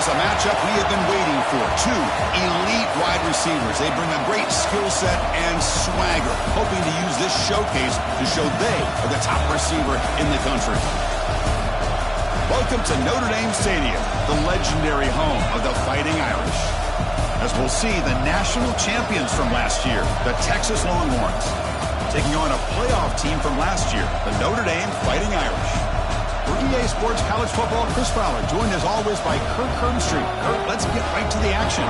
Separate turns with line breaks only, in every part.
a matchup we have been waiting for. Two elite wide receivers. They bring a great skill set and swagger, hoping to use this showcase to show they are the top receiver in the country. Welcome to Notre Dame Stadium, the legendary home of the Fighting Irish. As we'll see, the national champions from last year, the Texas Longhorns, taking on a playoff team from last year, the Notre Dame Fighting Irish. For EA Sports College Football, Chris Fowler, joined as always by Kirk Herbstreit. Kirk, let's get right to the action.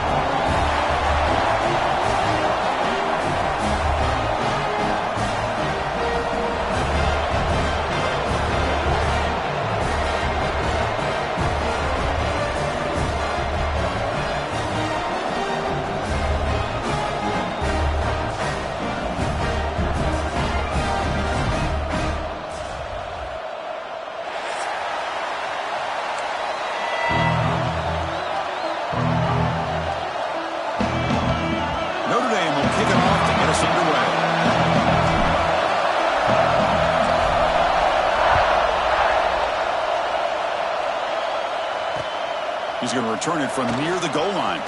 He's going to return it from near the goal line.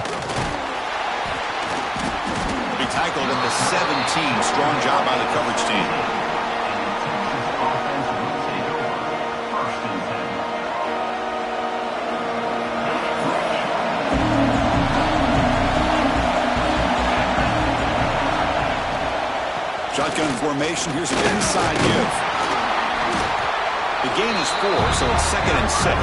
He tackled at the 17. Strong job by the coverage team. Shotgun formation. Here's an inside give. The gain is 4, so it's 2nd and 6.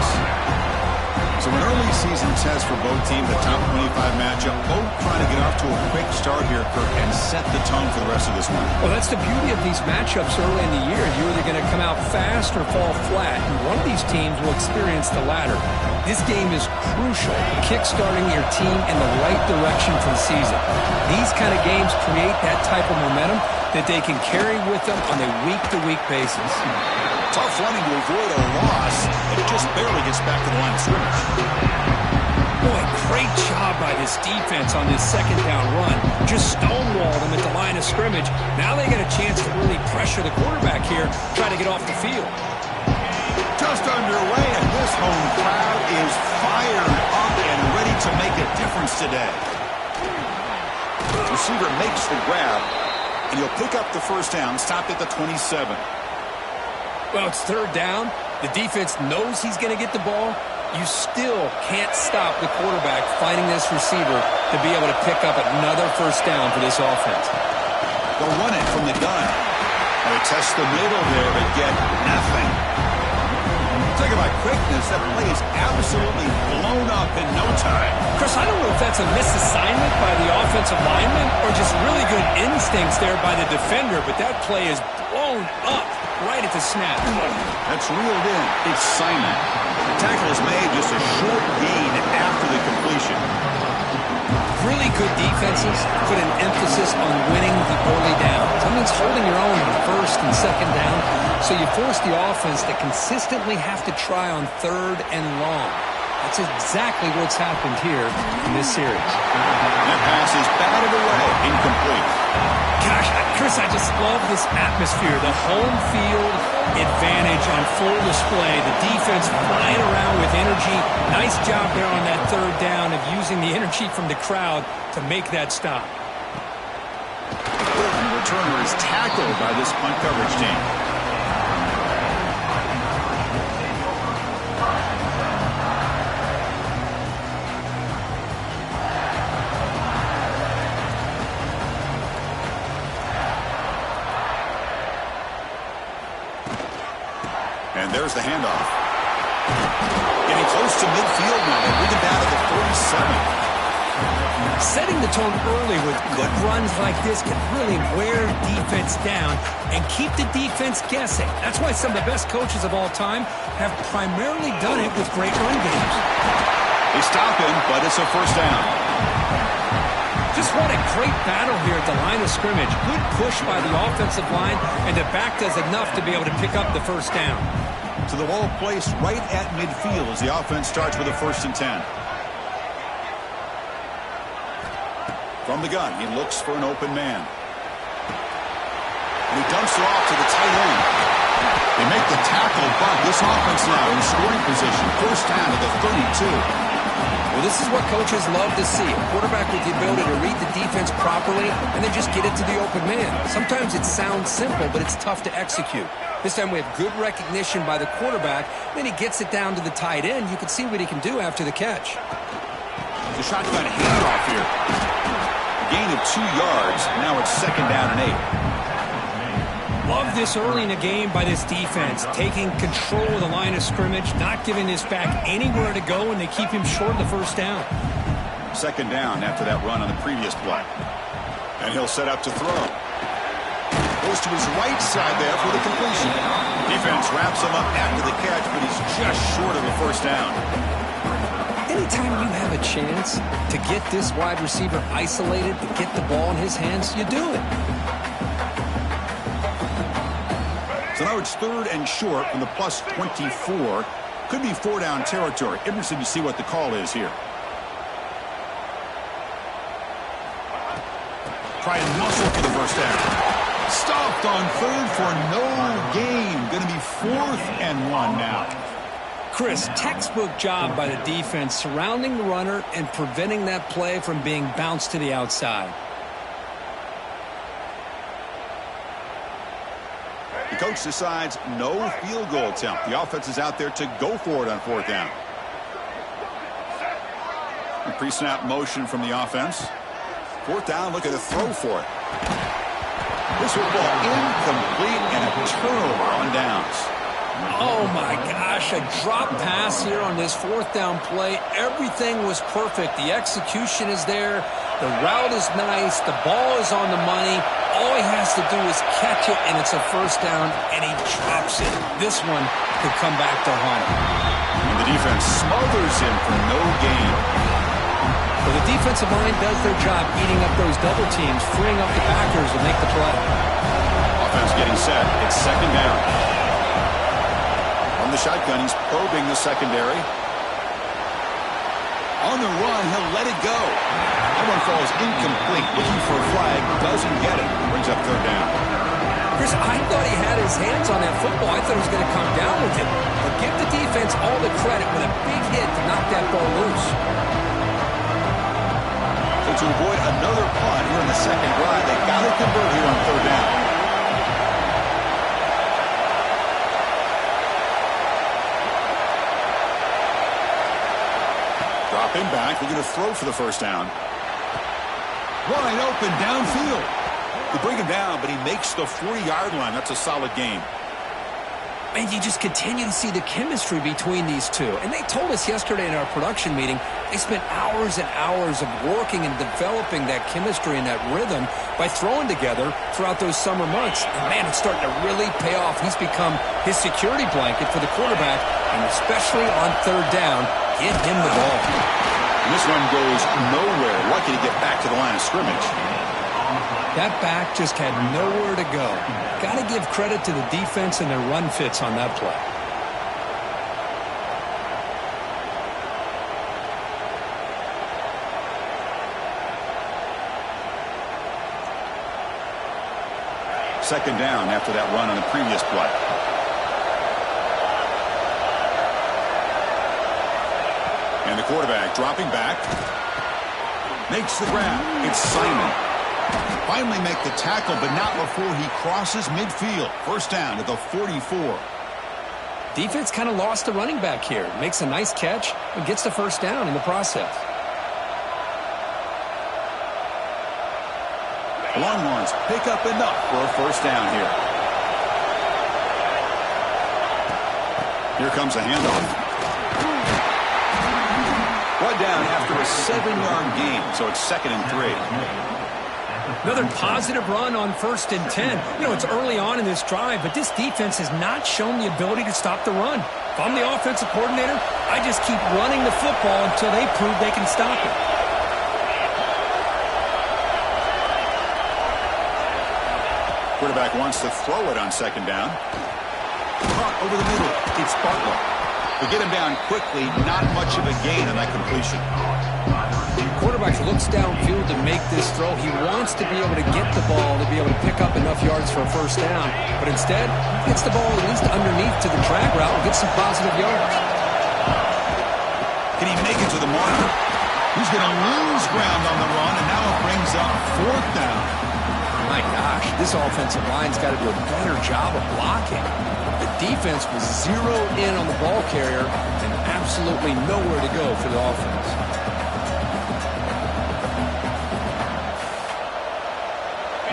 So an early season test for both teams, the top 25 matchup, both trying to get off to a quick start here, Kirk, and set the tone for the rest of this one.
Well, that's the beauty of these matchups early in the year. You're either going to come out fast or fall flat, and one of these teams will experience the latter. This game is crucial, kick-starting your team in the right direction for the season. These kind of games create that type of momentum that they can carry with them on a week-to-week basis.
Tough running to avoid a loss, but it just barely gets back to the line of scrimmage.
Boy, great job by this defense on this second down run. Just stonewalled them at the line of scrimmage. Now they get a chance to really pressure the quarterback here, try to get off the field.
Just underway, and this home crowd is fired up and ready to make a difference today. The receiver makes the grab, and he'll pick up the first down, stopped at the 27.
Well, it's 3rd down. The defense knows he's going to get the ball. You still can't stop the quarterback fighting this receiver to be able to pick up another first down for this offense.
They'll run it from the gun. They test the middle there, but get nothing. Talking about quickness, that play is absolutely blown up in no time.
Chris, I don't know if that's a misassignment by the offensive lineman or just really good instincts there by the defender, but that play is blown up right at the snap.
That's reeled in. It's Simon. The tackle is made just a short gain after the completion.
Really good defenses put an emphasis on winning the early down. That means holding your own on 1st and 2nd down, so you force the offense to consistently have to try on 3rd and long. That's exactly what's happened here in this series.
That pass is batted away, incomplete.
Gosh, Chris, I just love this atmosphere. The home field advantage on full display. The defense flying around with energy. Nice job there on that 3rd down of using the energy from the crowd to make that stop.
The returner is tackled by this punt coverage team. And there's the handoff. Getting close to midfield now. They bring it down to the 47.
Setting the tone early with good runs like this can really wear defense down and keep the defense guessing. That's why some of the best coaches of all time have primarily done it with great run games.
They stop him, but it's a first down.
Just what a great battle here at the line of scrimmage. Good push by the offensive line, and the back does enough to be able to pick up the first down.
To the ball placed right at midfield as the offense starts with a 1st and 10. From the gun, he looks for an open man. And he dumps it off to the tight end. They make the tackle, but this offense now in scoring position. First down to the 32.
Well, this is what coaches love to see. A quarterback with the ability to read the defense properly and then just get it to the open man. Sometimes it sounds simple, but it's tough to execute. This time we have good recognition by the quarterback. Then he gets it down to the tight end. You can see what he can do after the catch.
The shotgun handoff here. A gain of 2 yards. Now it's 2nd down and 8.
Love this early in the game by this defense, taking control of the line of scrimmage, not giving this back anywhere to go, and they keep him short of the first down.
2nd down after that run on the previous play. And he'll set up to throw. Goes to his right side there for the completion. Defense wraps him up after the catch, but he's just short of the first down.
Anytime you have a chance to get this wide receiver isolated, to get the ball in his hands, you do it.
So now it's 3rd and short from the plus 24. Could be 4-down territory. Interesting to see what the call is here. Try and muscle for the first down. Stopped on 3rd for no gain. Going to be 4th and 1 now.
Chris, textbook job by the defense surrounding the runner and preventing that play from being bounced to the outside.
The coach decides no field goal attempt. The offense is out there to go for it on 4th down. A pre-snap motion from the offense. 4th down, looking to throw for it. This will ball incomplete and a turnover on downs.
Oh my gosh, a drop pass here on this 4th down play. Everything was perfect. The execution is there. The route is nice. The ball is on the money. All he has to do is catch it, and it's a first down, and he drops it. This one could come back to haunt him.
And the defense smothers him for no gain.
Well, the defensive line does their job eating up those double teams, freeing up the backers to make the play.
Offense getting set. It's 2nd down. From the shotgun, he's probing the secondary. On the run, he'll let it go. That one falls incomplete. Looking for a flag, doesn't get it. Brings up 3rd down.
Chris, I thought he had his hands on that football. I thought he was going to come down with it. But give the defense all the credit with a big hit to knock that ball loose.
So to avoid another punt here in the 2nd drive, they got to convert here on 3rd down. Dropping back, they're going to throw for the first down. Wide open downfield. They bring him down, but he makes the 40-yard line. That's a solid game.
And you just continue to see the chemistry between these two. And they told us yesterday in our production meeting, they spent hours and hours of working and developing that chemistry and that rhythm by throwing together throughout those summer months. And, man, it's starting to really pay off. He's become his security blanket for the quarterback, and especially on 3rd down, get him the ball.
And this one goes nowhere. Lucky to get back to the line of scrimmage.
That back just had nowhere to go. Got to give credit to the defense and their run fits on that play.
Second down after that run on the previous play. And the quarterback dropping back. Makes the grab. It's Simon. Finally make the tackle, but not before he crosses midfield. First down at the 44.
Defense kind of lost the running back here. Makes a nice catch and gets the first down in the process.
Longhorns pick up enough for a first down here. Here comes a handoff. One down after a 7-yard gain, so it's 2nd and 3.
Another positive run on 1st and 10. You know, it's early on in this drive, but this defense has not shown the ability to stop the run. If I'm the offensive coordinator, I just keep running the football until they prove they can stop it.
Quarterback wants to throw it on 2nd down. Caught over the middle. It's Bartlett. They get him down quickly. Not much of a gain on that completion.
Quarterback looks downfield to make this throw. He wants to be able to get the ball to be able to pick up enough yards for a first down. But instead, gets the ball at least underneath to the drag route and gets some positive yards.
Can he make it to the marker? He's going to lose ground on the run, and now it brings up 4th down.
My gosh, this offensive line's got to do a better job of blocking. The defense was zeroed in on the ball carrier and absolutely nowhere to go for the offense.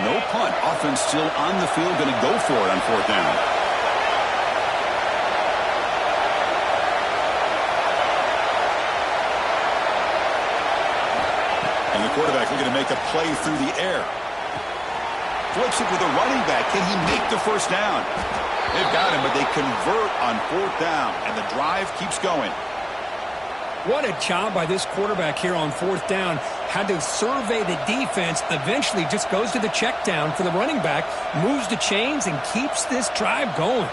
No punt. Offense still on the field, going to go for it on 4th down. And the quarterback looking to make a play through the air. Flips it to the running back. Can he make the 1st down? They've got him, but they convert on 4th down, and the drive keeps going.
What a job by this quarterback here on 4th down. Had to survey the defense, eventually just goes to the check down for the running back, moves the chains, and keeps this drive going.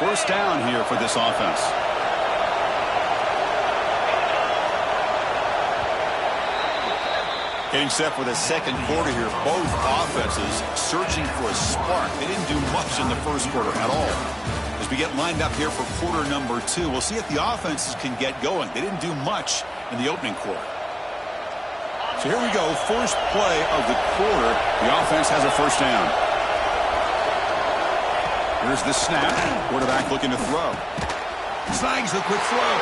1st down here for this offense. Getting set for the 2nd quarter here. Both offenses searching for a spark. They didn't do much in the 1st quarter at all. As we get lined up here for quarter number 2, we'll see if the offenses can get going. They didn't do much in the opening quarter. So here we go. First play of the quarter. The offense has a 1st down. Here's the snap. Quarterback looking to throw. Snags the quick throw.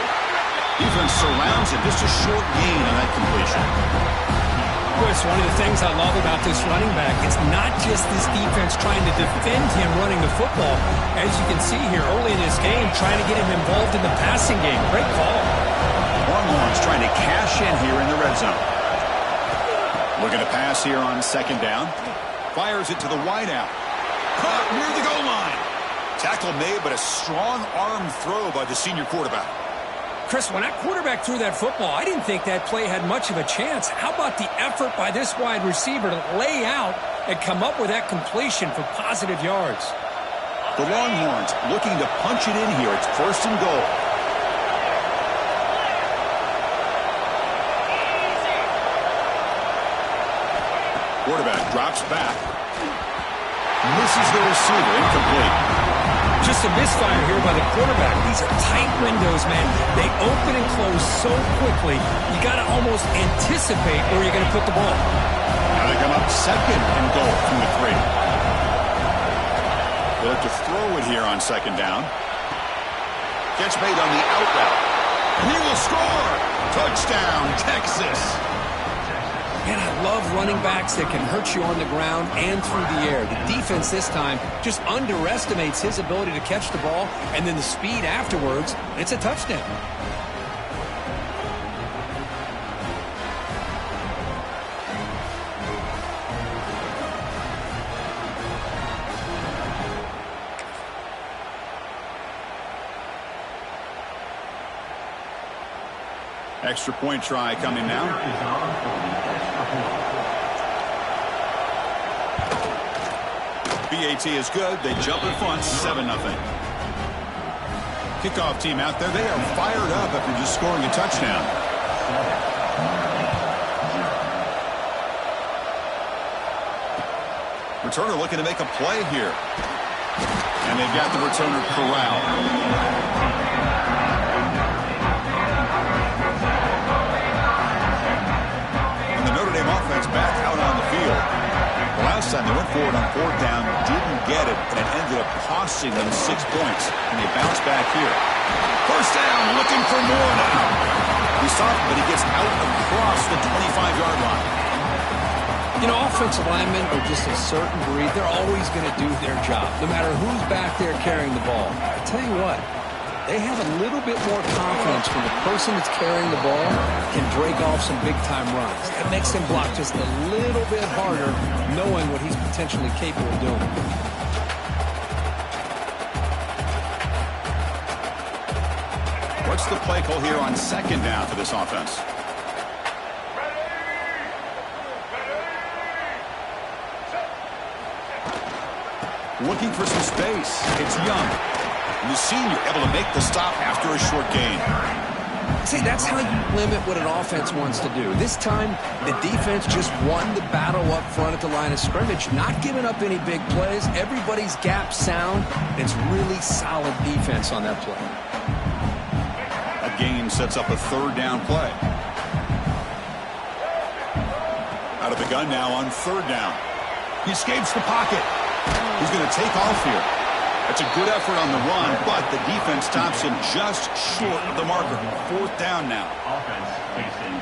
Defense surrounds him. Just a short gain on that completion.
Chris, one of the things I love about this running back, it's not just this defense trying to defend him running the football. As you can see here early in this game, trying to get him involved in the passing game. Great call.
Longhorns trying to cash in here in the red zone. Looking to pass here on 2nd down. Fires it to the wideout. Caught near the goal line. Tackle made, but a strong arm throw by the senior quarterback.
Chris, when that quarterback threw that football, I didn't think that play had much of a chance. How about the effort by this wide receiver to lay out and come up with that completion for positive yards?
The Longhorns looking to punch it in here. It's 1st and goal. Quarterback drops back. Misses the receiver. Incomplete.
Just a misfire here by the quarterback. These are tight windows, man. They open and close so quickly, you got to almost anticipate where you're going to put the ball.
Now they come up 2nd and goal from the 3. They'll have to throw it here on 2nd down. Catch made on the out route. He will score! Touchdown, Texas!
Man, I love running backs that can hurt you on the ground and through the air. The defense this time just underestimates his ability to catch the ball, and then the speed afterwards, it's a touchdown.
Extra point try coming now. BAT is good. They jump in front, 7-0. Kickoff team out there. They are fired up after just scoring a touchdown. Returner looking to make a play here. And they've got the returner corralled. Offense back out on the field. The last time they went forward on 4th down, didn't get it, and it ended up costing them 6 points, and they bounce back here. 1st down, looking for more now. He's soft, but he gets out across the 25-yard line.
You know, offensive linemen are just a certain breed. They're always going to do their job, no matter who's back there carrying the ball. I tell you what, they have a little bit more confidence when the person that's carrying the ball can break off some big-time runs. That makes him block just a little bit harder, knowing what he's potentially capable of doing.
What's the play call here on 2nd down for this offense? Looking for some space. It's Young. And the senior able to make the stop after a short gain.
See, that's how you limit what an offense wants to do. This time, the defense just won the battle up front at the line of scrimmage, not giving up any big plays. Everybody's gap sound. It's really solid defense on that play.
gain sets up a third down play. Out of the gun now on third down. He escapes the pocket. He's going to take off here. That's a good effort on the run, but the defense stops him just short of the marker. Fourth down now.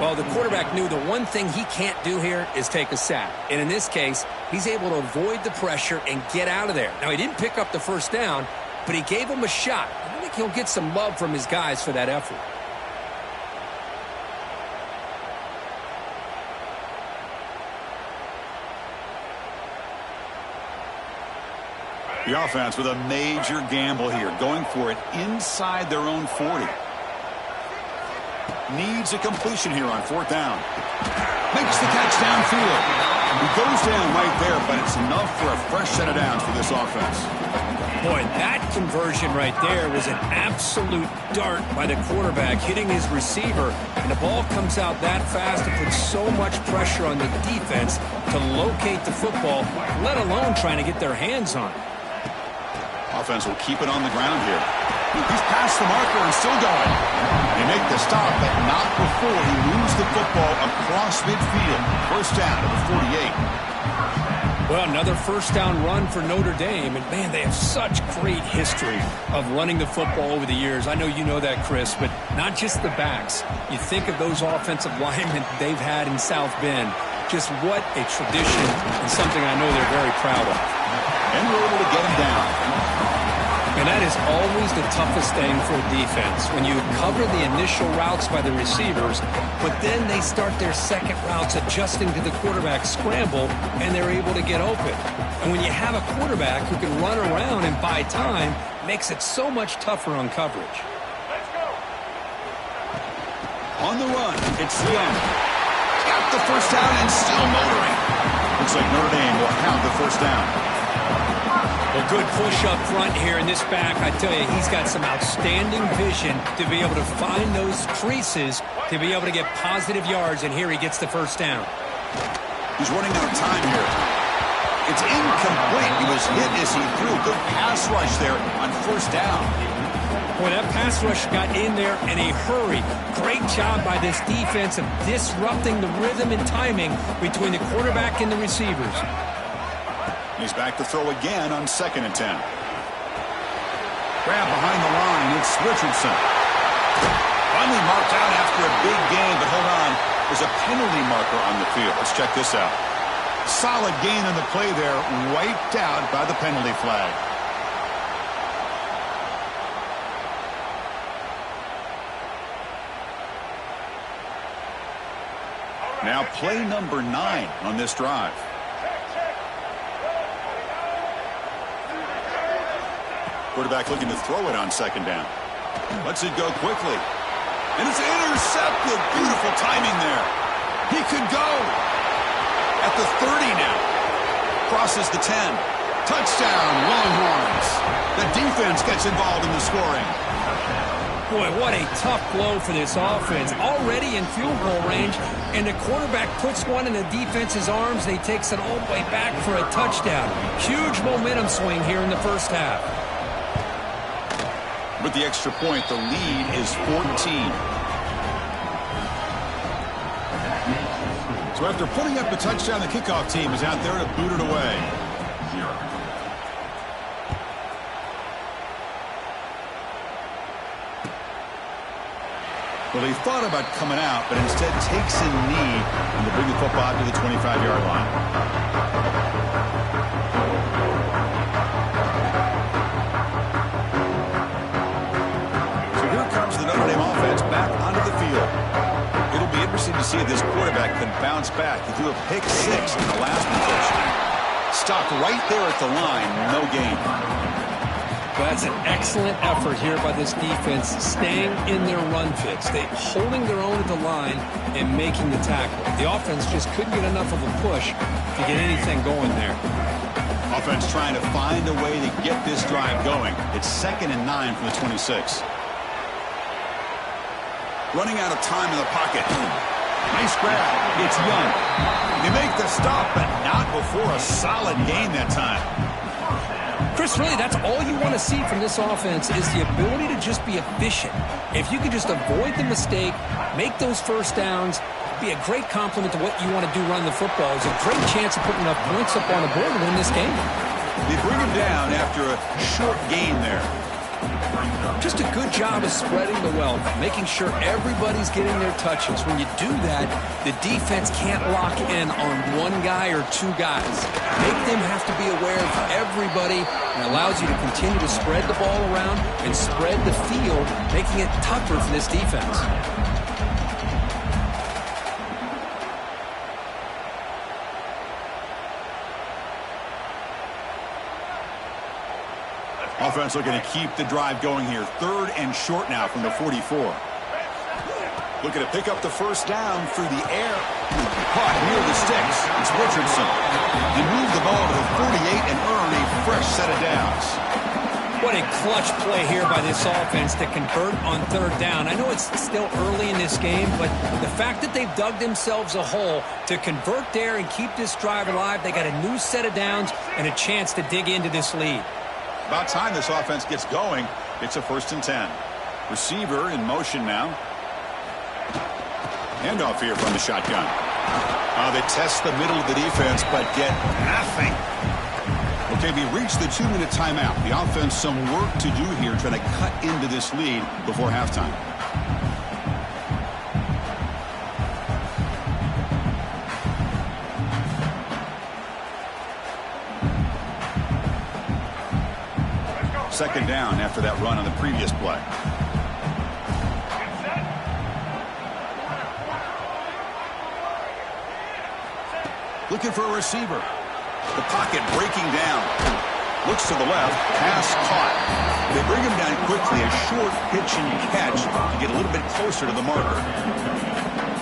Well, the quarterback knew the one thing he can't do here is take a sack. And in this case, he's able to avoid the pressure and get out of there. Now, he didn't pick up the first down, but he gave him a shot. I think he'll get some love from his guys for that effort.
The offense with a major gamble here, going for it inside their own 40. Needs a completion here on fourth down. Makes the catch downfield. He goes down right there, but it's enough for a fresh set of downs for this offense.
Boy, that conversion right there was an absolute dart by the quarterback, hitting his receiver, and the ball comes out that fast and puts so much pressure on the defense to locate the football, let alone trying to get their hands on it.
Offense will keep it on the ground here. He's past the marker and still going. They make the stop, but not before he moves the football across midfield. First down to the 48.
Well, another first down run for Notre Dame. And, man, they have such great history of running the football over the years. I know you know that, Chris, but not just the backs. You think of those offensive linemen they've had in South Bend. Just what a tradition and something I know they're very proud of.
And we're able to get him down.
And that is always the toughest thing for a defense, when you cover the initial routes by the receivers, but then they start their second routes adjusting to the quarterback scramble, and they're able to get open. And when you have a quarterback who can run around and buy time, it makes it so much tougher on coverage.
On the run, it's Young. Got the first down and still motoring. Looks like Notre Dame will have the first down.
A good push up front here in this back. I tell you, he's got some outstanding vision to be able to find those creases, to be able to get positive yards, and here he gets the first down.
He's running out of time here. It's incomplete. He was hit as he threw. Good pass rush there on first down.
Boy, that pass rush got in there in a hurry. Great job by this defense of disrupting the rhythm and timing between the quarterback and the receivers.
He's back to throw again on 2nd and 10. Grab behind the line. It's Richardson. Finally marked out after a big gain, but hold on. There's a penalty marker on the field. Let's check this out. Solid gain on the play there, wiped out by the penalty flag. Now play number 9 on this drive. Quarterback looking to throw it on 2nd down. Lets it go quickly. And it's intercepted. Beautiful timing there. He could go. At the 30 now. Crosses the 10. Touchdown, Longhorns. The defense gets involved in the scoring.
Boy, what a tough blow for this offense. Already in field goal range, and the quarterback puts one in the defense's arms, and he takes it all the way back for a touchdown. Huge momentum swing here in the first half.
With the extra point, the lead is 14. So after putting up the touchdown, the kickoff team is out there to boot it away. Well, he thought about coming out, but instead takes a knee and will bring the football to the 25-yard line. The Notre Dame offense back onto the field. It'll be interesting to see if this quarterback can bounce back. He threw a pick 6 in the last possession. Stopped right there at the line, no gain.
That's an excellent effort here by this defense, staying in their run fits. They holding their own at the line and making the tackle. The offense just couldn't get enough of a push to get anything going there.
Offense trying to find a way to get this drive going. It's 2nd and 9 from the 26. Running out of time in the pocket. Nice grab. It's Young. They make the stop, but not before a solid gain that time.
Chris, really, that's all you want to see from this offense is the ability to just be efficient. If you can just avoid the mistake, make those first downs, be a great compliment to what you want to do running the football. It's a great chance of putting enough points up on the board to win this game.
They bring him down after a short gain there.
Just a good job of spreading the wealth, making sure everybody's getting their touches. When you do that, the defense can't lock in on one guy or two guys. Make them have to be aware of everybody, and allows you to continue to spread the ball around and spread the field, making it tougher for this defense.
Offense looking to keep the drive going here. 3rd and short now from the 44. Looking to pick up the first down through the air. Caught near the sticks. It's Richardson. They move the ball to the 48 and earn a fresh set of downs.
What a clutch play here by this offense to convert on 3rd down. I know it's still early in this game, but the fact that they've dug themselves a hole to convert there and keep this drive alive, they got a new set of downs and a chance to dig into this lead.
About time this offense gets going. It's a 1st and 10. Receiver in motion now. Handoff here from the shotgun. They test the middle of the defense, but get nothing. Okay, we reached the 2-minute timeout. The offense some work to do here, trying to cut into this lead before halftime. Second down after that run on the previous play. Looking for a receiver. The pocket breaking down. Looks to the left. Pass caught. They bring him down quickly. A short pitch and catch to get a little bit closer to the marker.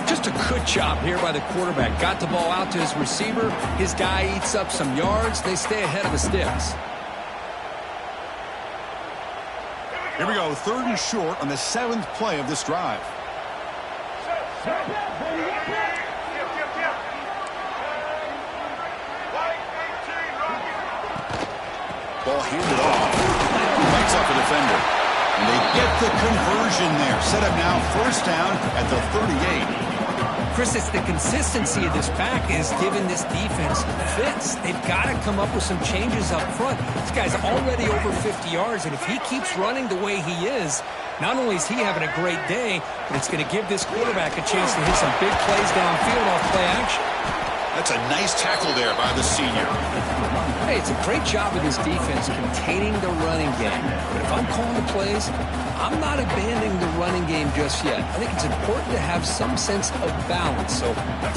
Just a good job here by the quarterback. Got the ball out to his receiver. His guy eats up some yards. They stay ahead of the sticks.
Here we go, 3rd and short on the 7th play of this drive. Ball handed off. Breaks up a defender. And they get the conversion there. Set up now 1st down at the 38.
Chris, it's the consistency of this back is giving this defense fits. They've got to come up with some changes up front. This guy's already over 50 yards, and if he keeps running the way he is, not only is he having a great day, but it's going to give this quarterback a chance to hit some big plays downfield off play action.
That's a nice tackle there by the senior.
Hey, it's a great job of this defense containing the running game. But if I'm calling the plays, I'm not abandoning the running game just yet. I think it's important to have some sense of balance. So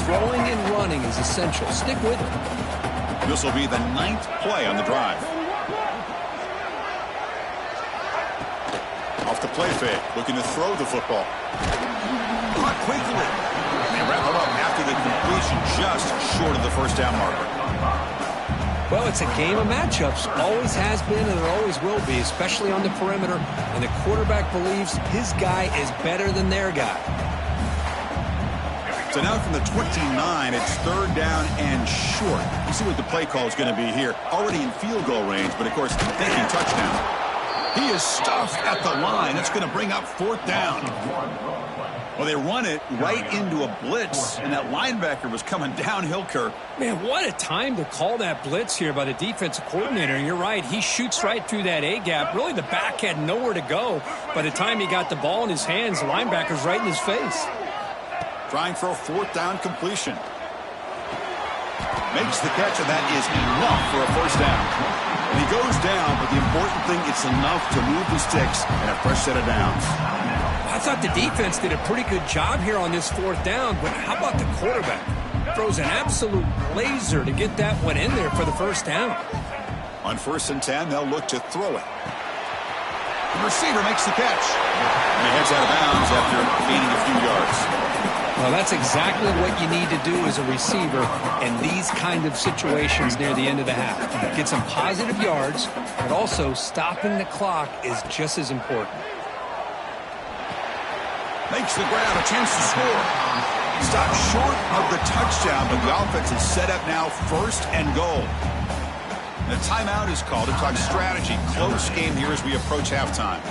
throwing and running is essential. Stick with it.
This will be the 9th play on the drive. Off the play fake, looking to throw the football. Caught quickly. They wrap him up after the completion, just short of the 1st down marker.
Well, it's a game of matchups. Always has been and there always will be, especially on the perimeter. And the quarterback believes his guy is better than their guy.
So now from the 29, it's 3rd down and short. You see what the play call is going to be here. Already in field goal range, but of course, thinking touchdown. He is stuffed at the line. That's going to bring up 4th down. Well, they run it right into a blitz, and that linebacker was coming downhill, Kirk.
Man, what a time to call that blitz here by the defensive coordinator. And you're right, he shoots right through that A-gap. Really, the back had nowhere to go. By the time he got the ball in his hands, the linebacker's right in his face.
Trying for a 4th down completion. Makes the catch, and that is enough for a 1st down. And he goes down, but the important thing, it's enough to move the sticks and a fresh set of downs.
I thought the defense did a pretty good job here on this 4th down, but how about the quarterback? Throws an absolute laser to get that one in there for the 1st down.
On 1st and 10, they'll look to throw it. The receiver makes the catch. And he heads out of bounds after gaining a few yards.
Well, that's exactly what you need to do as a receiver in these kind of situations near the end of the half. Get some positive yards, but also stopping the clock is just as important.
Makes the grab, a chance to score. Stopped short of the touchdown, but the offense is set up now 1st and goal. The timeout is called to talk strategy. Close game here as we approach halftime.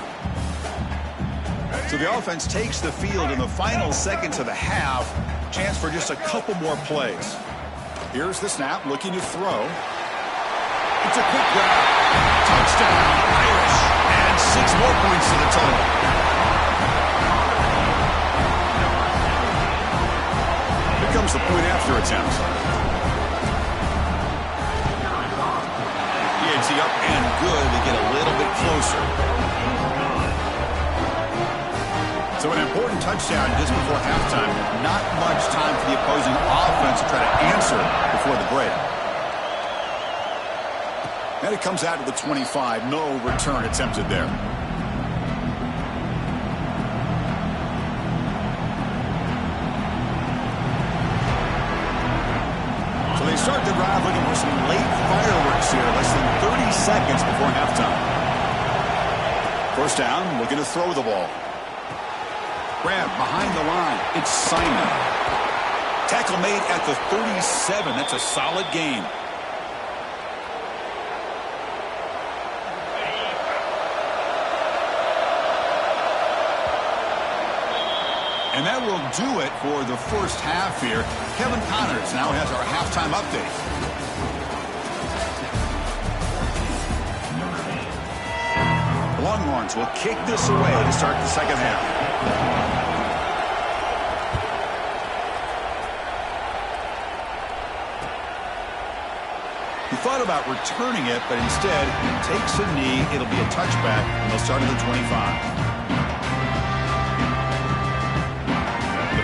So the offense takes the field in the final seconds of the half. Chance for just a couple more plays. Here's the snap, looking to throw. It's a quick grab. Touchdown, Irish. And 6 more points to the total. Here comes the point after attempt. PAT up and good to get a little bit closer. So an important touchdown just before halftime. Not much time for the opposing offense to try to answer before the break. And it comes out to the 25. No return attempted there. So they start the drive looking for some late fireworks here. Less than 30 seconds before halftime. First down, looking to throw the ball. Grab behind the line. It's Simon. Tackle made at the 37. That's a solid gain. And that will do it for the first half here. Kevin Connors now has our halftime update. The Longhorns will kick this away to start the second half. He thought about returning it, but instead he takes a knee. It'll be a touchback, and they'll start at the 25.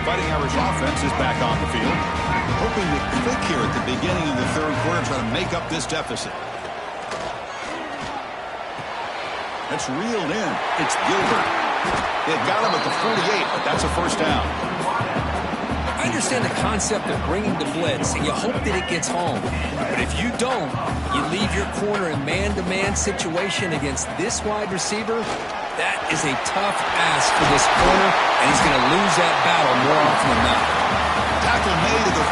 Fighting Irish offense is back on the field, hoping to click here at the beginning of the third quarter, try to make up this deficit. That's reeled in. It's Gilbert. They've got him at the 48, but that's a first down.
I understand the concept of bringing the blitz, and you hope that it gets home. But if you don't, you leave your corner in man-to-man situation against this wide receiver. That is a tough ask for this corner, and he's going to lose that battle more often than not.
Tackle made at the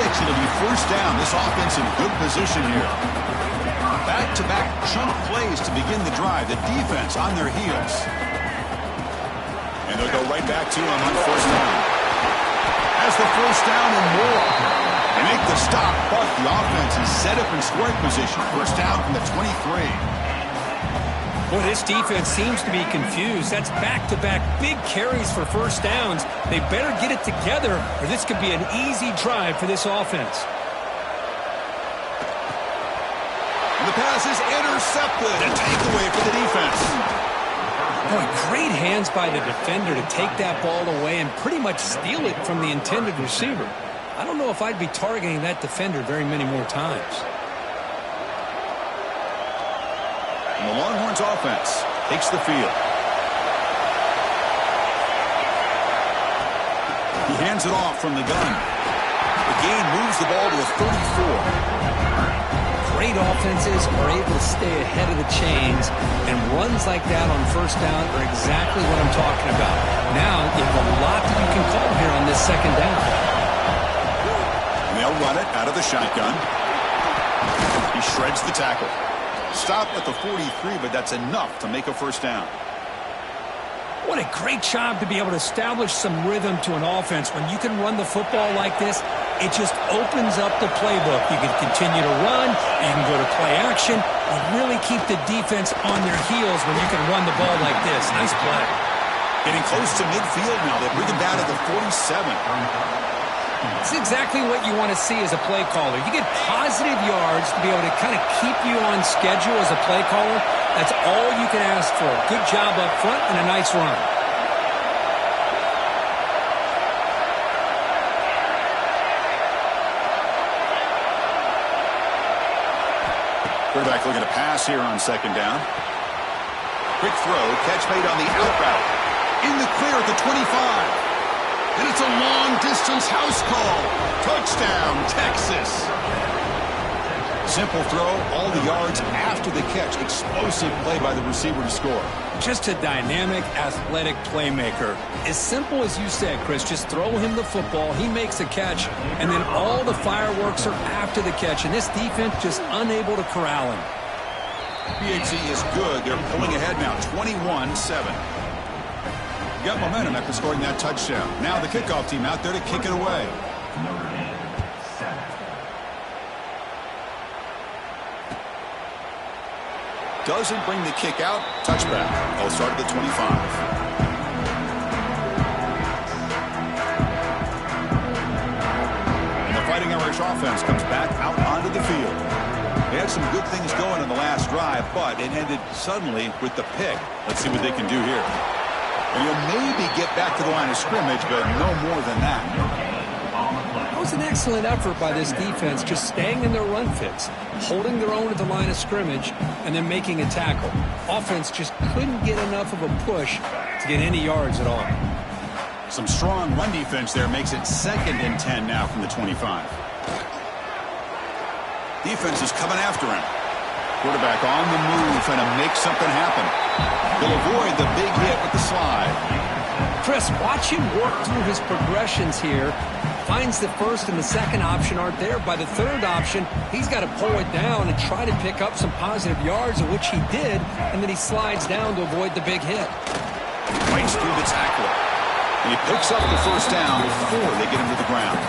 36. It'll be first down. This offense in good position here. Back-to-back chunk plays to begin the drive. The defense on their heels. And they'll go right back to him on first down. Has the first down and more. They make the stop, but the offense is set up in scoring position. First down from the 23.
Boy, this defense seems to be confused. That's back-to-back big carries for first downs. They better get it together, or this could be an easy drive for this offense.
And the pass is intercepted. A takeaway for the defense.
Boy, great hands by the defender to take that ball away and pretty much steal it from the intended receiver. I don't know if I'd be targeting that defender very many more times.
And the Longhorns offense takes the field. He hands it off from the gun. The gain moves the ball to the 34.
Great offenses are able to stay ahead of the chains, and runs like that on first down are exactly what I'm talking about. Now, you have a lot that you can call here on this second down.
And they'll run it out of the shotgun. He shreds the tackle. Stop at the 43, but that's enough to make a first down.
What a great job to be able to establish some rhythm to an offense. When you can run the football like this, it just opens up the playbook. You can continue to run, you can go to play action, and really keep the defense on their heels when you can run the ball like this. Nice play.
Getting close to midfield now. They bring him down to the 47.
It's exactly what you want to see as a play caller. You get positive yards to be able to kind of keep you on schedule as a play caller. That's all you can ask for. Good job up front and a nice run.
Quarterback looking to pass here on second down. Quick throw, catch made on the out route. In the clear at the 25. And it's a long-distance house call. Touchdown, Texas. Simple throw, all the yards after the catch. Explosive play by the receiver to score.
Just a dynamic, athletic playmaker. As simple as you said, Chris, just throw him the football, he makes a catch, and then all the fireworks are after the catch, and this defense just unable to corral him.
PHC is good. They're pulling ahead now, 21-7. Got momentum after scoring that touchdown. Now the kickoff team out there to kick it away. Doesn't bring the kick out. Touchback. They'll start at the 25. And the Fighting Irish offense comes back out onto the field. They had some good things going in the last drive, but it ended suddenly with the pick. Let's see what they can do here. And you'll maybe get back to the line of scrimmage, but no more than that.
That was an excellent effort by this defense, just staying in their run fits, holding their own at the line of scrimmage, and then making a tackle. Offense just couldn't get enough of a push to get any yards at all.
Some strong run defense there makes it 2nd and 10 now from the 25. Defense is coming after him. Quarterback on the move, trying to make something happen. He'll avoid the big hit with the slide.
Chris, watch him work through his progressions here. Finds the first and the second option aren't there. By the third option, he's got to pull it down and try to pick up some positive yards, of which he did, and then he slides down to avoid the big hit.
Fights through the tackle. And he picks up the first down before they get him to the ground.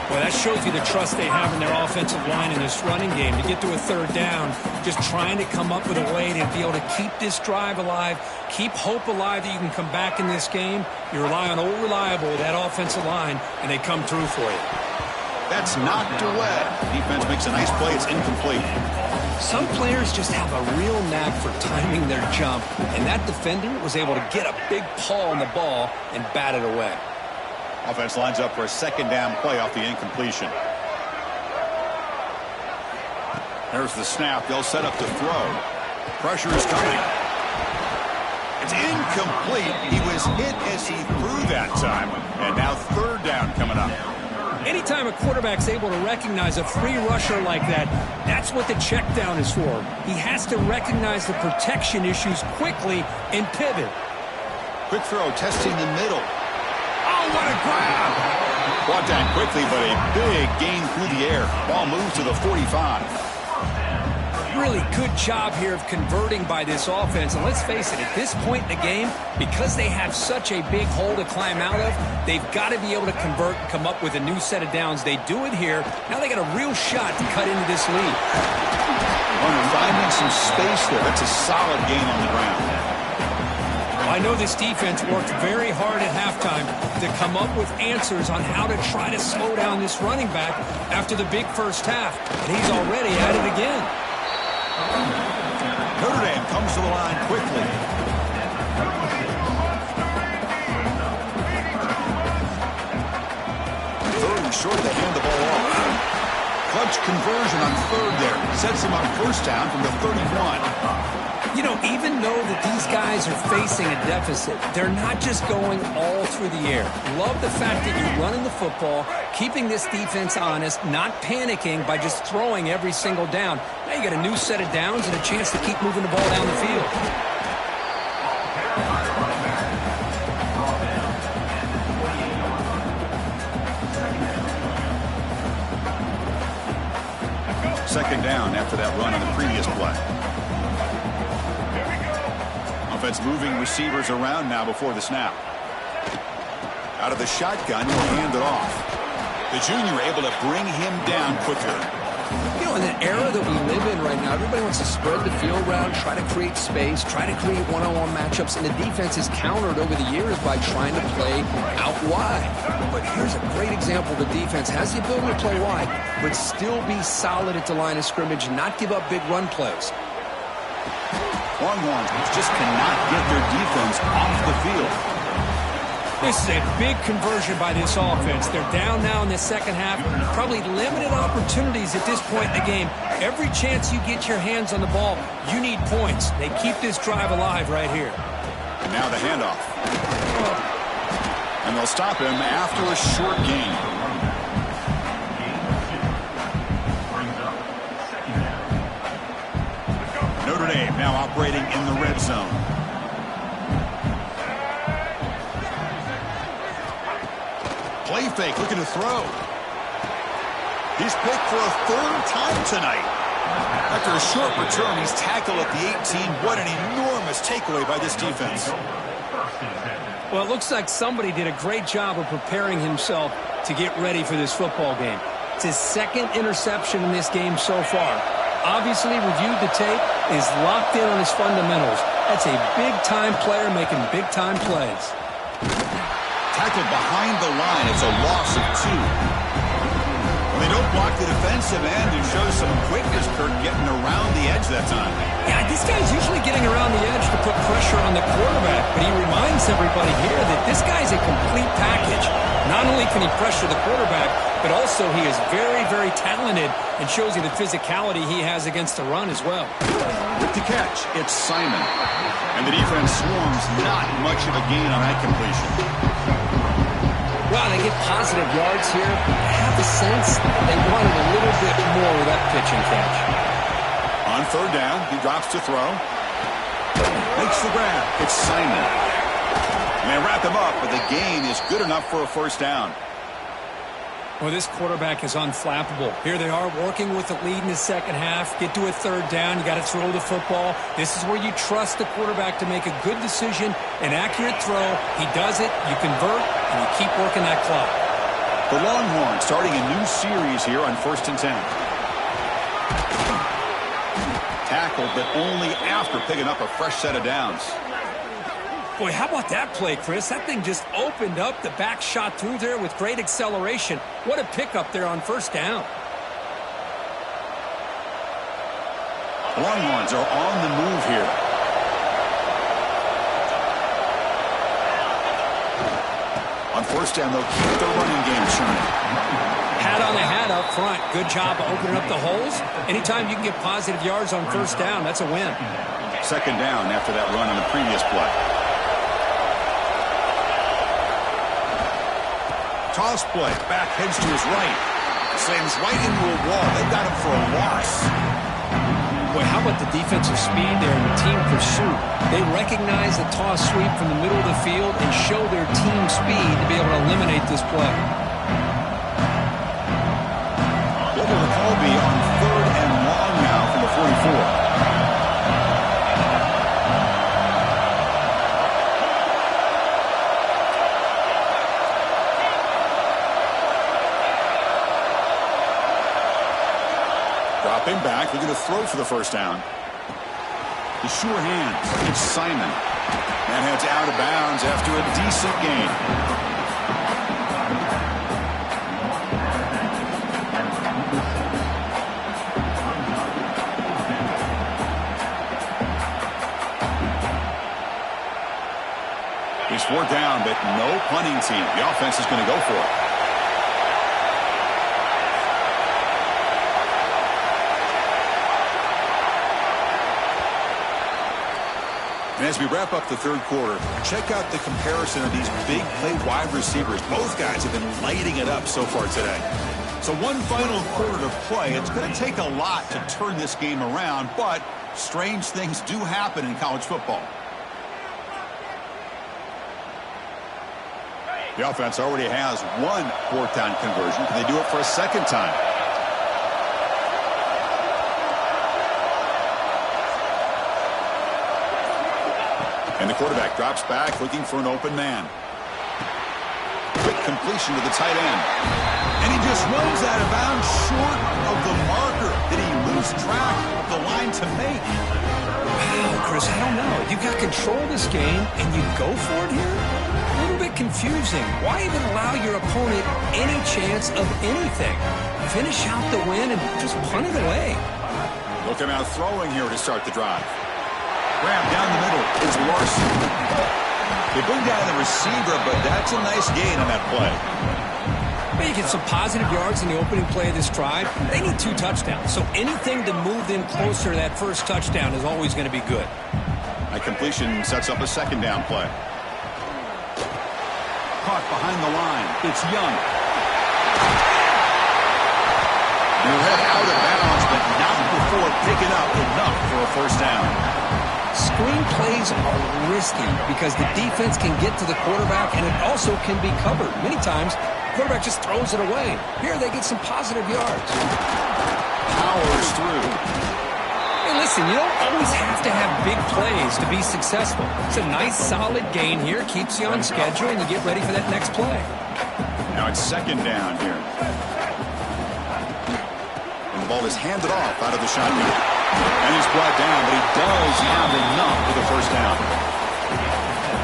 Well, that shows you the trust they have in their offensive line in this running game. To get to a third down, just trying to come up with a way to be able to keep this drive alive, keep hope alive that you can come back in this game. You rely on Old Reliable, that offensive line, and they come through for you.
That's knocked away. Defense makes a nice play. It's incomplete.
Some players just have a real knack for timing their jump, and that defender was able to get a big paw on the ball and bat it away.
Offense lines up for a 2nd down play off the incompletion. There's the snap. They'll set up to throw. Pressure is coming. It's incomplete. He was hit as he threw that time. And now 3rd down coming up.
Anytime a quarterback's able to recognize a free rusher like that, that's what the check down is for. He has to recognize the protection issues quickly and pivot.
Quick throw, testing the middle. Oh, what a grab! Brought down quickly, but a big gain through the air. Ball moves to the 45.
Really good job here of converting by this offense. And let's face it, at this point in the game, because they have such a big hole to climb out of, they've got to be able to convert and come up with a new set of downs. They do it here. Now they got a real shot to cut into this lead.
Finding some space there. That's a solid gain on the ground.
I know this defense worked very hard at halftime to come up with answers on how to try to slow down this running back after the big first half. And he's already at it again.
Notre Dame comes to the line quickly. Third and short, they hand the ball off. Clutch conversion on 3rd there. Sets him up 1st down from the 31.
You know, even though that these guys are facing a deficit, they're not just going all through the air. Love the fact that you're running the football, keeping this defense honest, not panicking by just throwing every single down. Now you got a new set of downs and a chance to keep moving the ball down the field.
Second down after that run on the previous play. Offense moving receivers around now before the snap. Out of the shotgun, he'll hand it off. The junior able to bring him down quicker.
You know, in the era that we live in right now, everybody wants to spread the field around, try to create space, try to create one-on-one matchups, and the defense is countered over the years by trying to play out wide. But here's a great example. The defense has the ability to play wide, but still be solid at the line of scrimmage and not give up big run plays.
Longhorns just cannot get their defense off the field.
This is a big conversion by this offense. They're down now in the second half. Probably limited opportunities at this point in the game. Every chance you get your hands on the ball, you need points. They keep this drive alive right here.
And now the handoff. And they'll stop him after a short gain. Notre Notre Dame now operating in the red zone. Play fake, looking to throw. He's picked for a third time tonight. After a short return, he's tackled at the 18. What an enormous takeaway by this defense.
Well, it looks like somebody did a great job of preparing himself to get ready for this football game. It's his second interception in this game so far. Obviously reviewed the tape, is locked in on his fundamentals. That's a big-time player making big-time plays.
Tackled behind the line. It's a loss of 2. They don't block the defensive end and show some quickness, Kirk, getting around the edge that time.
Yeah, this guy's usually getting around the edge to put pressure on the quarterback, but he reminds everybody here that this guy's a complete package. Not only can he pressure the quarterback, but also he is very, very talented and shows you the physicality he has against the run as well.
With the catch, it's Simon. And the defense swarms, not much of a gain on that completion.
Well, they get positive yards here. I have the sense they wanted a little bit more with that pitch and catch.
On third down, he drops to throw. Makes the grab. It's Simon. And they wrap him up, but the gain is good enough for a first down.
Well, this quarterback is unflappable. Here they are working with the lead in the second half. Get to a third down. You got to throw the football. This is where you trust the quarterback to make a good decision, an accurate throw. He does it, you convert, and you keep working that clock.
The Longhorns starting a new series here on 1st and 10. Tackled, but only after picking up a fresh set of downs.
Boy, how about that play, Chris? That thing just opened up. The back shot through there with great acceleration. What a pickup there on first down.
The Longhorns are on the move here. On first down, they'll keep their running game churning.
Hat on the hat up front. Good job of opening up the holes. Anytime you can get positive yards on first down, that's a win.
Second down after that run on the previous play. Toss play, back heads to his right. Slams right into a wall. They got him for a loss.
Boy, how about the defensive speed there in the team pursuit? They recognize the toss sweep from the middle of the field and show their team speed to be able to eliminate this play.
What will the call be on third and long now from the 44? Dropping back, looking to throw for the first down. The sure hands. It's Simon. And heads out of bounds after a decent gain. He's 4 down, but no punting team. The offense is going to go for it. And as we wrap up the third quarter, check out the comparison of these big play wide receivers. Both guys have been lighting it up so far today. So one final quarter to play. It's going to take a lot to turn this game around, but strange things do happen in college football. The offense already has one fourth down conversion. Can they do it for a second time? And the quarterback drops back, looking for an open man. Quick completion to the tight end. And he just runs out of bounds short of the marker. Did he lose track of the line to make?
Wow, Chris, I don't know. You got control of this game, and you go for it here? A little bit confusing. Why even allow your opponent any chance of anything? Finish out the win and just punt it away.
Looking out throwing here to start the drive. Grab down the middle is Larson. They bring down the receiver, but that's a nice gain on that play.
Well, you get some positive yards in the opening play of this drive. They need 2 touchdowns, so anything to move them closer to that first touchdown is always going to be good.
That completion sets up a second down play. Caught behind the line. It's Young. He'll head out of bounds, but but not before picking up enough for a first down.
Screen plays are risky because the defense can get to the quarterback, and it also can be covered. Many times, the quarterback just throws it away. Here, they get some positive yards.
Powers through.
Hey, listen, you don't always have to have big plays to be successful. It's a nice, solid gain here. Keeps you on schedule, and you get ready for that next play.
Now it's second down here. And the ball is handed off out of the shotgun. And he's brought down, but he does have enough for the first down.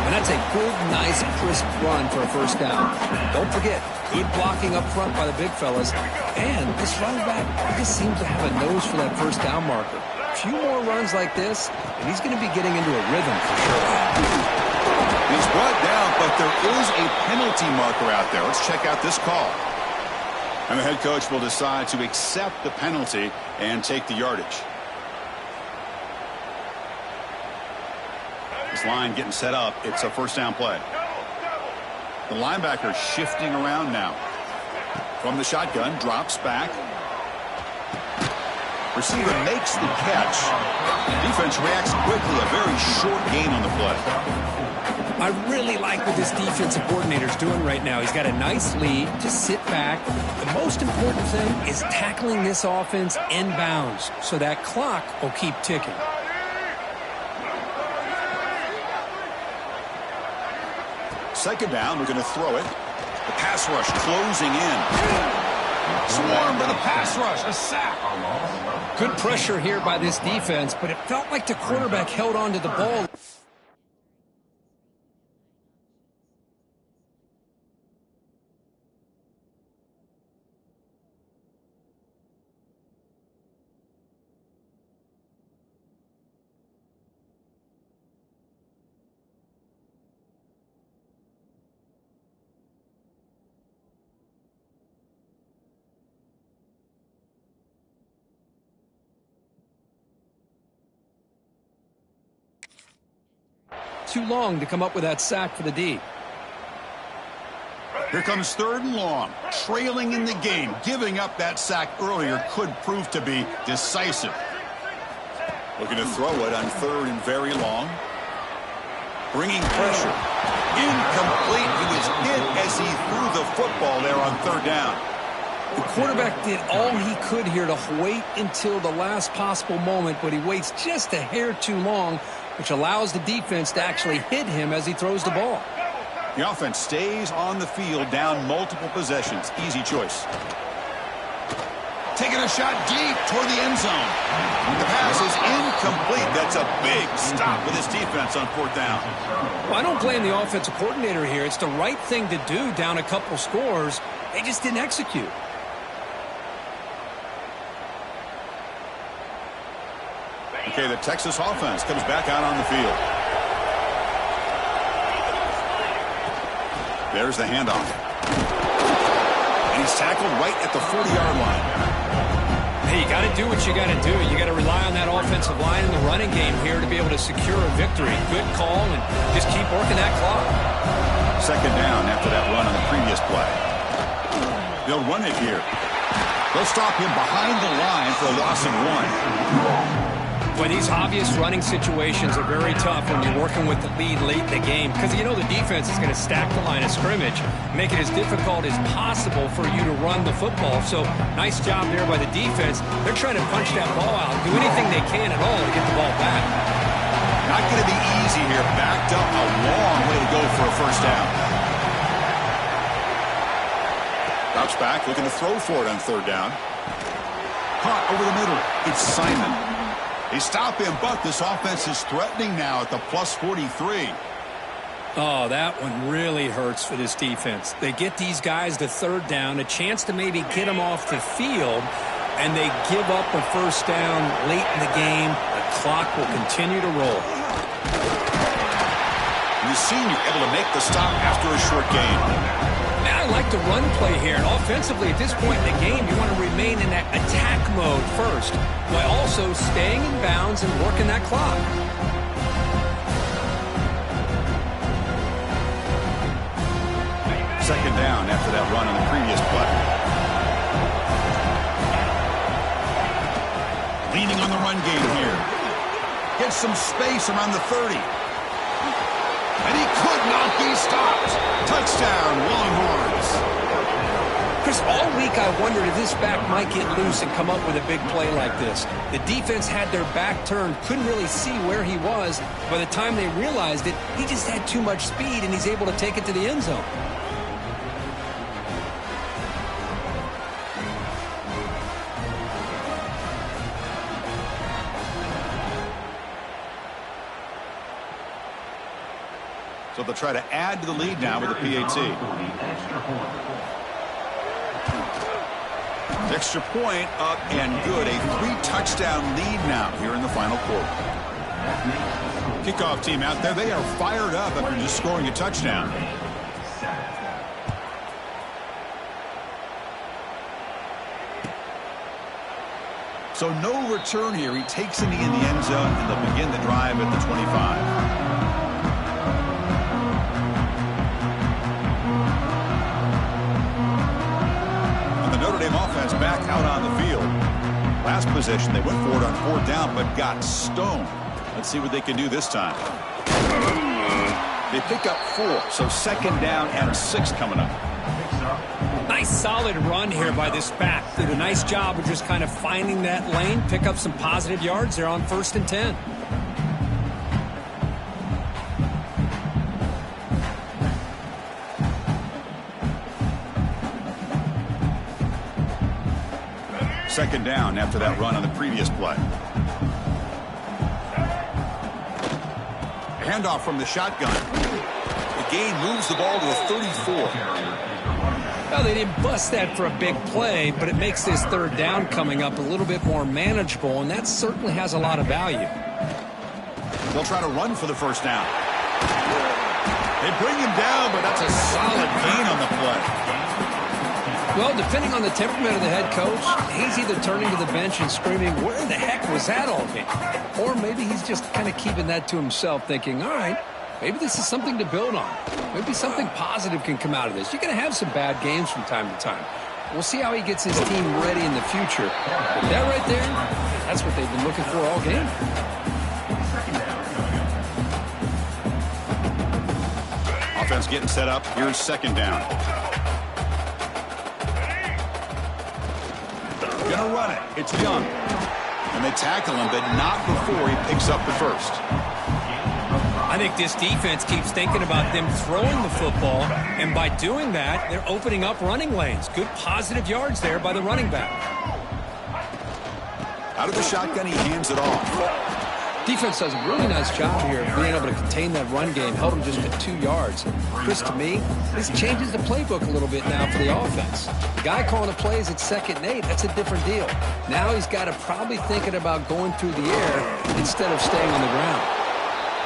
And that's a good, nice, crisp run for a first down. Don't forget, good blocking up front by the big fellas. And this running back just seems to have a nose for that first down marker. A few more runs like this, and he's going to be getting into a rhythm for sure.
He's brought down, but there is a penalty marker out there. Let's check out this call. And the head coach will decide to accept the penalty and take the yardage. This line getting set up. It's a first down play. The linebacker shifting around now. From the shotgun, drops back. Receiver makes the catch. Defense reacts quickly. A very short gain on the play.
I really like what this defensive coordinator's doing right now. He's got a nice lead. Just sit back. The most important thing is tackling this offense inbounds so that clock will keep ticking.
Second down, we're going to throw it. The pass rush closing in. Swarmed by the pass rush. A sack.
Good pressure here by this defense, but it felt like the quarterback held on to the ball. Too long to come up with that sack for the D.
Here comes third and long. Trailing in the game. Giving up that sack earlier could prove to be decisive. Looking to throw it on third and very long. Bringing pressure. Incomplete. He was hit as he threw the football there on third down.
The quarterback did all he could here to wait until the last possible moment, but he waits just a hair too long, which allows the defense to actually hit him as he throws the ball.
The offense stays on the field down multiple possessions. Easy choice. Taking a shot deep toward the end zone. The pass is incomplete. That's a big stop with his defense on fourth down.
Well, I don't blame the offensive coordinator here. It's the right thing to do down a couple scores. They just didn't execute.
Okay, the Texas offense comes back out on the field. There's the handoff. And he's tackled right at the 40-yard line.
Hey, you got to do what you got to do. You got to rely on that offensive line in the running game here to be able to secure a victory. Good call, and just keep working that clock.
Second down after that run on the previous play. They'll run it here. They'll stop him behind the line for a loss of 1.
But these obvious running situations are very tough when you're working with the lead late in the game because you know the defense is going to stack the line of scrimmage, make it as difficult as possible for you to run the football. So nice job there by the defense. They're trying to punch that ball out, do anything they can at all to get the ball back.
Not going to be easy here. Backed up a long way to go for a first down. Drops back, looking to throw for it on third down. Caught over the middle. It's Simon. They stop him, but this offense is threatening now at the plus 43.
Oh, that one really hurts for this defense. They get these guys to third down, a chance to maybe get them off the field, and they give up a first down late in the game. The clock will continue to roll.
And the senior able to make the stop after a short gain.
I like the run play here, and offensively at this point in the game, you want to remain in that attack mode first, while also staying in bounds and working that clock.
Second down after that run on the previous play. Leaning on the run game here. Gets some space around the 30. And he could not be stopped. Touchdown, Longhorns.
Chris, all week I wondered if this back might get loose and come up with a big play like this. The defense had their back turned, couldn't really see where he was. By the time they realized it, he just had too much speed, and he's able to take it to the end zone.
So they'll try to add to the lead now with the PAT. Extra point up and good. A 3-touchdown lead now here in the final quarter. Kickoff team out there. They are fired up after just scoring a touchdown. So no return here. He takes it in the end zone, and they'll begin the drive at the 25. Notre Dame offense back out on the field. Last possession, they went for it on 4th down, but got stoned. Let's see what they can do this time. They pick up 4, so 2nd down and 6 coming up.
Nice solid run here by this back. Did a nice job of just kind of finding that lane, pick up some positive yards there on 1st and 10.
Second down after that run on the previous play. Handoff from the shotgun. The gain moves the ball to a 34.
Well, they didn't bust that for a big play, but it makes this 3rd down coming up a little bit more manageable, and that certainly has a lot of value.
They'll try to run for the 1st down. They bring him down, but that's a solid gain on the play.
Well, depending on the temperament of the head coach, he's either turning to the bench and screaming, where the heck was that all been? Or maybe he's just kind of keeping that to himself, thinking, all right, maybe this is something to build on. Maybe something positive can come out of this. You're going to have some bad games from time to time. We'll see how he gets his team ready in the future. But that right there, that's what they've been looking for all game.
Offense getting set up. Here's 2nd down. Gonna run it. It's Young. And they tackle him, but not before he picks up the 1st.
I think this defense keeps thinking about them throwing the football, and by doing that, they're opening up running lanes. Good positive yards there by the running back.
Out of the shotgun, he hands it off.
Defense does a really nice job here of being able to contain that run game, held him just at 2 yards. Chris, to me, this changes the playbook a little bit now for the offense. The guy calling the plays at 2nd and 8, that's a different deal. Now he's got to probably thinking about going through the air instead of staying on the ground.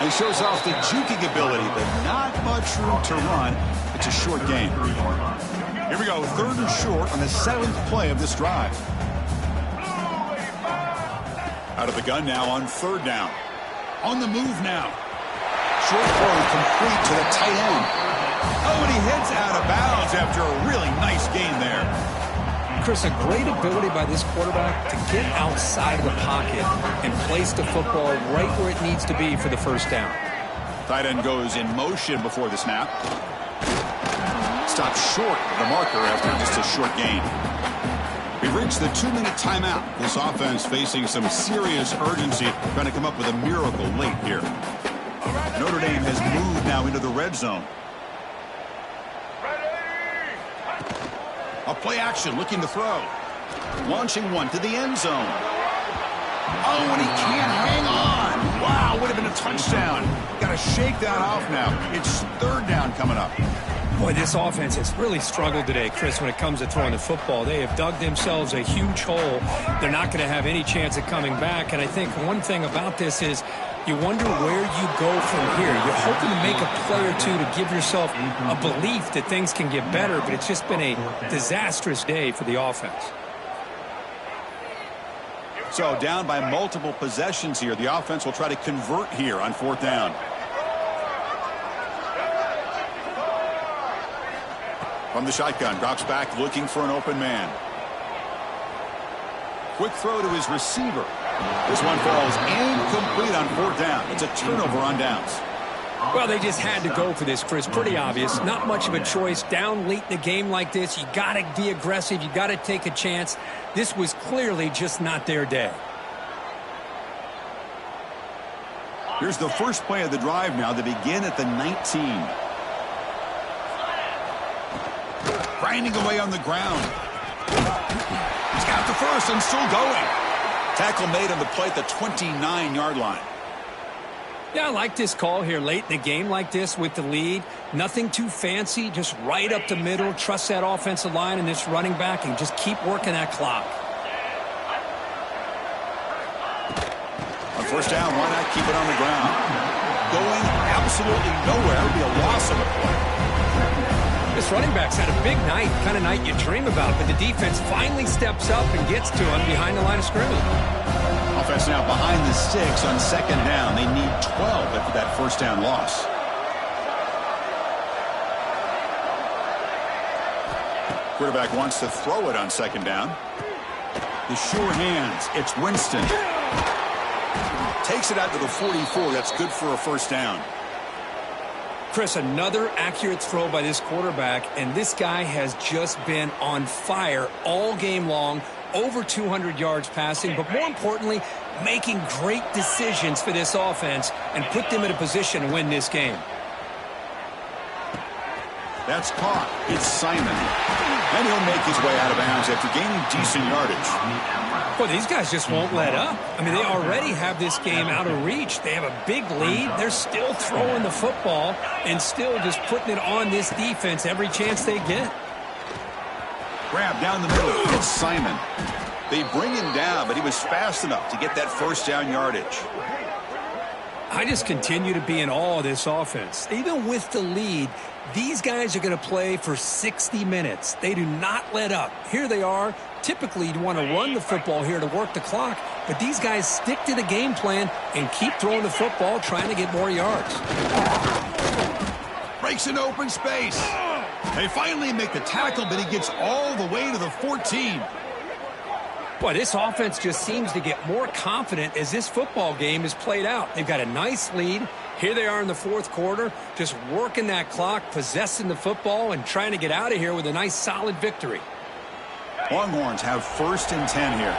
He shows off the juking ability, but not much room to run. It's a short game. Here we go, 3rd and short on the 7th play of this drive. Out of the gun now on 3rd down. On the move now. Short throw complete to the tight end. Oh, and he heads out of bounds after a really nice gain there.
Chris, a great ability by this quarterback to get outside of the pocket and place the football right where it needs to be for the 1st down.
Tight end goes in motion before the snap. Stops short of the marker after just a short gain. We've reached the 2-minute timeout. This offense facing some serious urgency, trying to come up with a miracle late here. Notre Dame has moved now into the red zone. A play action, looking to throw. Launching one to the end zone. Oh, and he can't hang on. Wow, would have been a touchdown. Got to shake that off now. It's 3rd down coming up.
Boy, this offense has really struggled today, Chris, when it comes to throwing the football. They have dug themselves a huge hole. They're not going to have any chance of coming back. And I think one thing about this is you wonder where you go from here. You're hoping to make a play or two to give yourself a belief that things can get better, but it's just been a disastrous day for the offense.
So down by multiple possessions here. The offense will try to convert here on 4th down. From the shotgun, drops back looking for an open man. Quick throw to his receiver. This one falls incomplete on fourth down. It's a turnover on downs.
Well, they just had to go for this, Chris. Pretty obvious. Not much of a choice. Down late in the game like this, you got to be aggressive. You got to take a chance. This was clearly just not their day.
Here's the first play of the drive now. They begin at the 19. Grinding away on the ground. He's got the first and still going. Tackle made on the play at the 29-yard line.
Yeah, I like this call here late in the game like this with the lead. Nothing too fancy, just right up the middle. Trust that offensive line and this running back and just keep working that clock.
On first down, why not keep it on the ground? Going absolutely nowhere. It would be a loss on the play.
This running back's had a big night, kind of night you dream about, but the defense finally steps up and gets to him behind the line of scrimmage.
Offense now behind the 6 on second down. They need 12 after that first down loss. Quarterback wants to throw it on second down. The sure hands. It's Winston. Takes it out to the 44. That's good for a first down.
Chris, another accurate throw by this quarterback, and this guy has just been on fire all game long. Over 200 yards passing, but more importantly, making great decisions for this offense and put them in a position to win this game.
That's caught. It's Simon. And he'll make his way out of bounds after gaining decent yardage.
Well, these guys just won't let up. I mean, they already have this game out of reach. They have a big lead. They're still throwing the football and still just putting it on this defense every chance they get.
Grab down the middle. It's Simon. They bring him down, but he was fast enough to get that first down yardage.
I just continue to be in awe of this offense. Even with the lead, these guys are going to play for 60 minutes. They do not let up. Here they are. Typically, you want to run the football here to work the clock, but these guys stick to the game plan and keep throwing the football, trying to get more yards.
Breaks an open space. They finally make the tackle, but he gets all the way to the 14.
Boy, this offense just seems to get more confident as this football game is played out. They've got a nice lead. Here they are in the fourth quarter, just working that clock, possessing the football, and trying to get out of here with a nice, solid victory.
Longhorns have first and 10 here.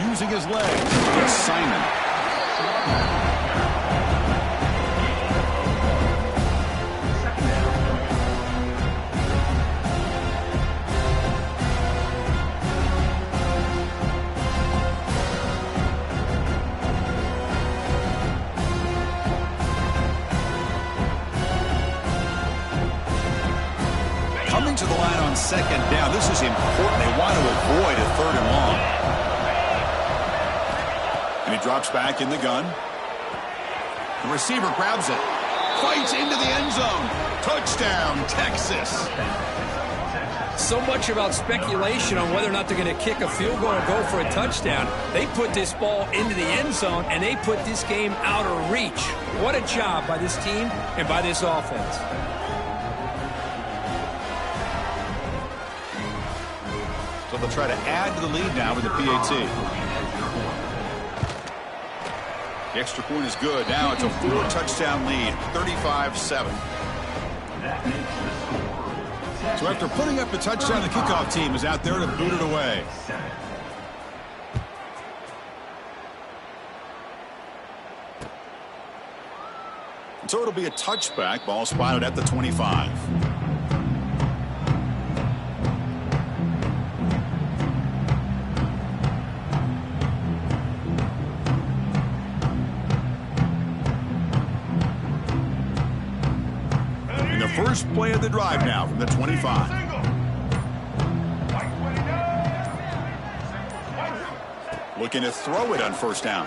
Using his legs, it's Simon. Coming to the line on second down. This is important. They want to avoid a third and long. And he drops back in the gun. The receiver grabs it. Fights into the end zone. Touchdown, Texas.
So much about speculation on whether or not they're going to kick a field goal or go for a touchdown. They put this ball into the end zone, and they put this game out of reach. What a job by this team and by this offense.
So they'll try to add to the lead now with the PAT. The extra point is good. Now it's a 4-touchdown lead, 35-7. So after putting up a touchdown, the kickoff team is out there to boot it away. And so it'll be a touchback. Ball spotted at the 25. First play of the drive now from the 25. Looking to throw it on first down.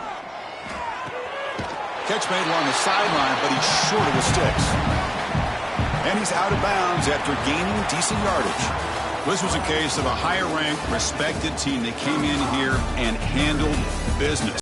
Catch made along the sideline, but he's short of the sticks. And he's out of bounds after gaining decent yardage. This was a case of a higher-ranked, respected team that came in here and handled business.